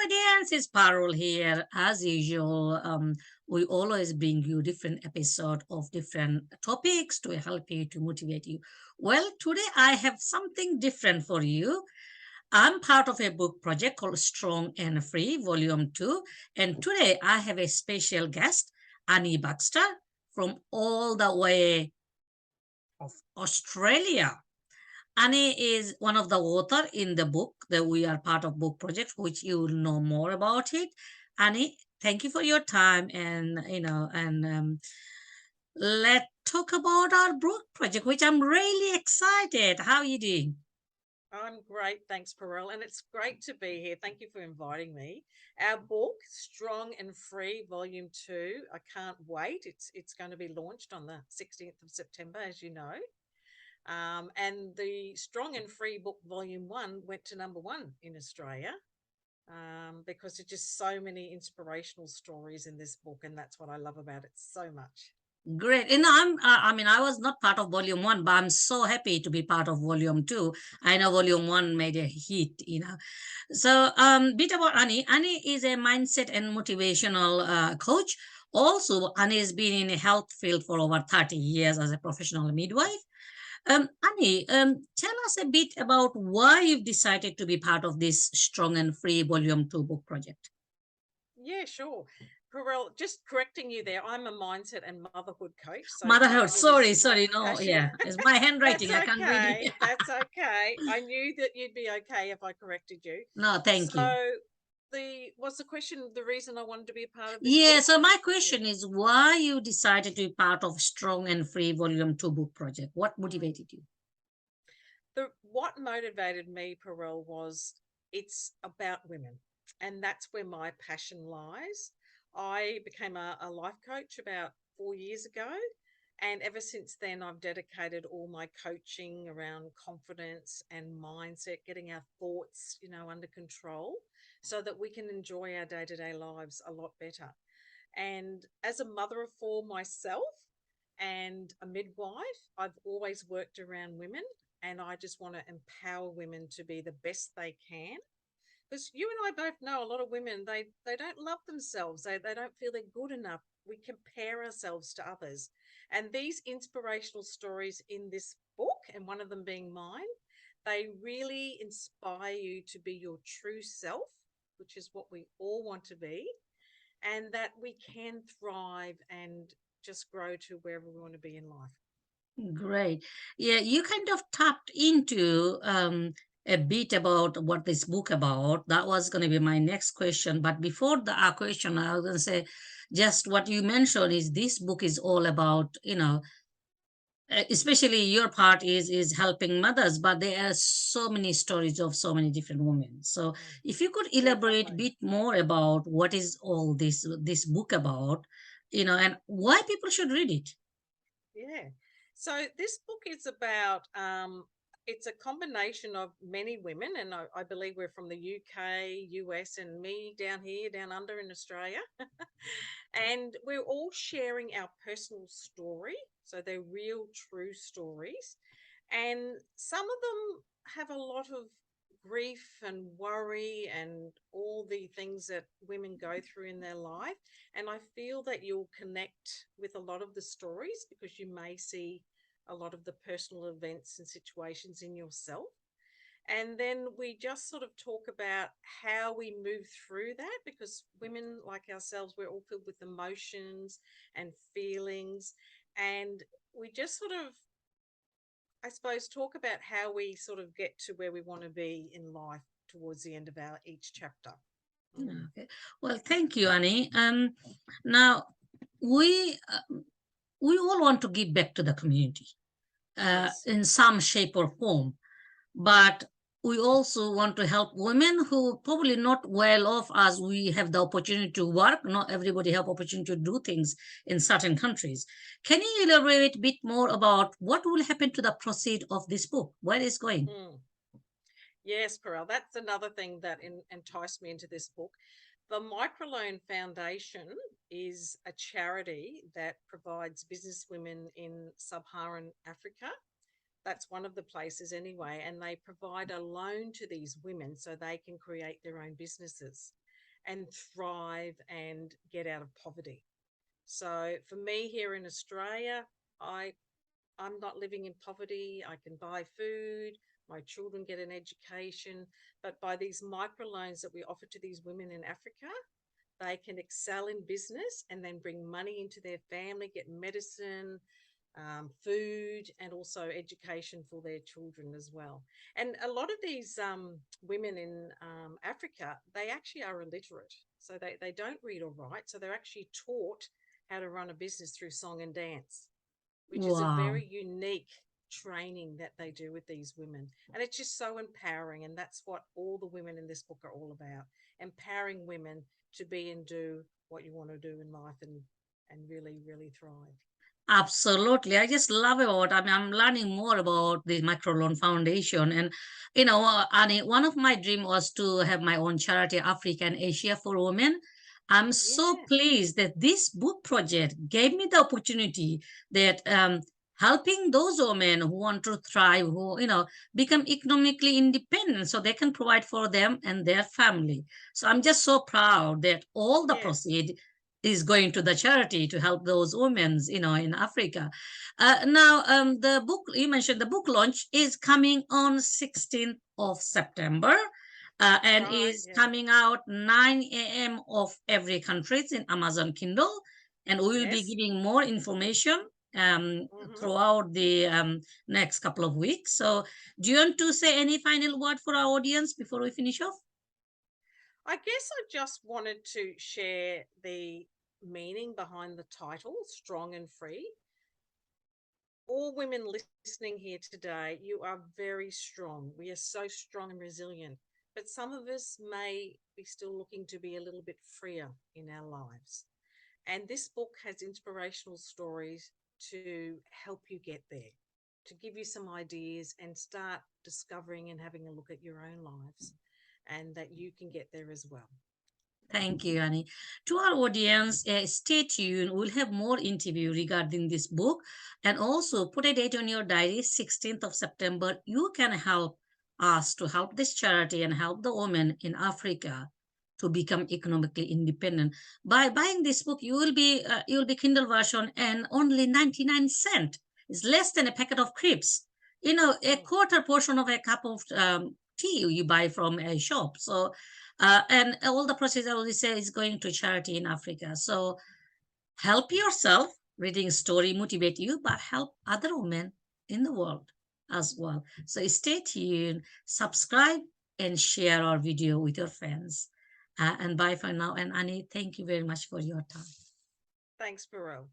audience, it's Parul here. As usual, we always bring you different episodes of different topics to help you, to motivate you. Well, today I have something different for you. I'm part of a book project called Strong and Free, Volume 2. And today I have a special guest, Annie Baxter, from all the way of Australia. Annie is one of the author in the book that we are part of book project, which you will know more about it. Annie, thank you for your time, and let's talk about our book project, which I'm really excited. How are you doing? I'm great, thanks, Perel, and it's great to be here. Thank you for inviting me. Our book, Strong and Free, Volume 2, I can't wait. It's going to be launched on the 16th of September, as you know. And the Strong and Free book, Volume 1, went to number one in Australia because there's just so many inspirational stories in this book, and that's what I love about it so much. Great. I was not part of volume one, but I'm so happy to be part of volume two. I know volume one made a hit. So, bit about Annie. Annie is a mindset and motivational coach. Also, Annie has been in a health field for over 30 years as a professional midwife. Annie, tell us a bit about why you've decided to be part of this Strong and Free Volume 2 book project. Yeah, sure. Perel, just correcting you there, I'm a mindset and motherhood coach. So Motherhood, motherhood is my sorry, no, passion. yeah, it's my That's handwriting. I can't read it. okay. That's okay. I knew that you'd be okay if I corrected you. No, thank you. So the was the question the reason I wanted to be a part of this Yeah, book? so my Yeah. question is why you decided to be part of Strong and Free Volume 2 book project? What Mm. motivated you? The what motivated me, Perel, was it's about women, and that's where my passion lies. I became a life coach about 4 years ago, and ever since then, I've dedicated all my coaching around confidence and mindset, getting our thoughts, under control, so that we can enjoy our day to day lives a lot better. And as a mother of four myself and a midwife, I've always worked around women, and I just want to empower women to be the best they can. Because you and I both know a lot of women, they don't love themselves. They don't feel they're good enough. We compare ourselves to others. And these inspirational stories in this book, and one of them being mine, they really inspire you to be your true self, which is what we all want to be, and that we can thrive and just grow to wherever we want to be in life. Great. Yeah, you kind of tapped into a bit about what this book about. That was going to be my next question. But before the question, I was going to say just what you mentioned is this book is all about, especially your part is helping mothers, but there are so many stories of so many different women. So Mm, if you could elaborate a definitely. bit more about what is all this book about, and why people should read it. Yeah. So this book is about it's a combination of many women, and I believe we're from the UK, US, and me down here, down under in Australia. And we're all sharing our personal story. So they're real, true stories. And some of them have a lot of grief and worry and all the things that women go through in their life. And I feel that you'll connect with a lot of the stories because you may see a lot of the personal events and situations in yourself. And then we just sort of talk about how we move through that because women like ourselves, we're all filled with emotions and feelings. And we just sort of, I suppose, talk about how we sort of get to where we want to be in life towards the end of our each chapter. Mm. Okay. Well, thank you, Annie. Now we we all want to give back to the community Yes. in some shape or form, but we also want to help women who probably not well off as we have the opportunity to work. Not everybody have opportunity to do things in certain countries. Can you elaborate a bit more about what will happen to the proceed of this book? Where is going? Mm. Yes, Perel. That's another thing that enticed me into this book. The Microloan Foundation is a charity that provides business women in Sub-Saharan Africa. That's one of the places anyway, and they provide a loan to these women so they can create their own businesses. and thrive and get out of poverty. So for me here in Australia, I I'm not living in poverty. I can buy food. My children get an education. But by these microloans that we offer to these women in Africa, they can excel in business and then bring money into their family, get medicine, food, and also education for their children as well. And a lot of these women in Africa, they actually are illiterate. So they don't read or write. So they're actually taught how to run a business through song and dance, which is a Wow. very unique training that they do with these women. And it's just so empowering. And that's what all the women in this book are all about, empowering women to be and do what you want to do in life and really, really thrive. Absolutely. I just love about, I mean, I'm learning more about the Microloan Foundation. And, Annie, one of my dream was to have my own charity, Africa and Asia for Women. I'm so Yeah. pleased that this book project gave me the opportunity that helping those women who want to thrive, who, become economically independent so they can provide for them and their family. So I'm just so proud that all the Yes. proceed is going to the charity to help those women, in Africa. Now, the book you mentioned, the book launch is coming on 16th of September. That's And right. is Yeah. coming out 9 a.m. of every country. It's in Amazon Kindle, and we will be Yes. giving more information Hmm. throughout the next couple of weeks. So, do you want to say any final word for our audience before we finish off? I guess I just wanted to share the meaning behind the title, Strong and Free. All women listening here today, you are very strong. We are so strong and resilient. But some of us may be still looking to be a little bit freer in our lives. And this book has inspirational stories to help you get there, to give you some ideas and start discovering and having a look at your own lives, and that you can get there as well. Thank you, Annie. To our audience, stay tuned. We'll have more interview regarding this book, and also put a date on your diary, 16th of September. You can help us to help this charity and help the women in Africa to become economically independent. By buying this book, you will be Kindle version and only 99 cents. It's less than a packet of crisps. A Mm. quarter portion of a cup of tea you buy from a shop. So and all the proceeds, I always say, is going to charity in Africa. So help yourself, reading story motivate you, but help other women in the world as well. So stay tuned, subscribe, and share our video with your friends. And bye for now. And Annie, thank you very much for your time. Thanks, Burrell.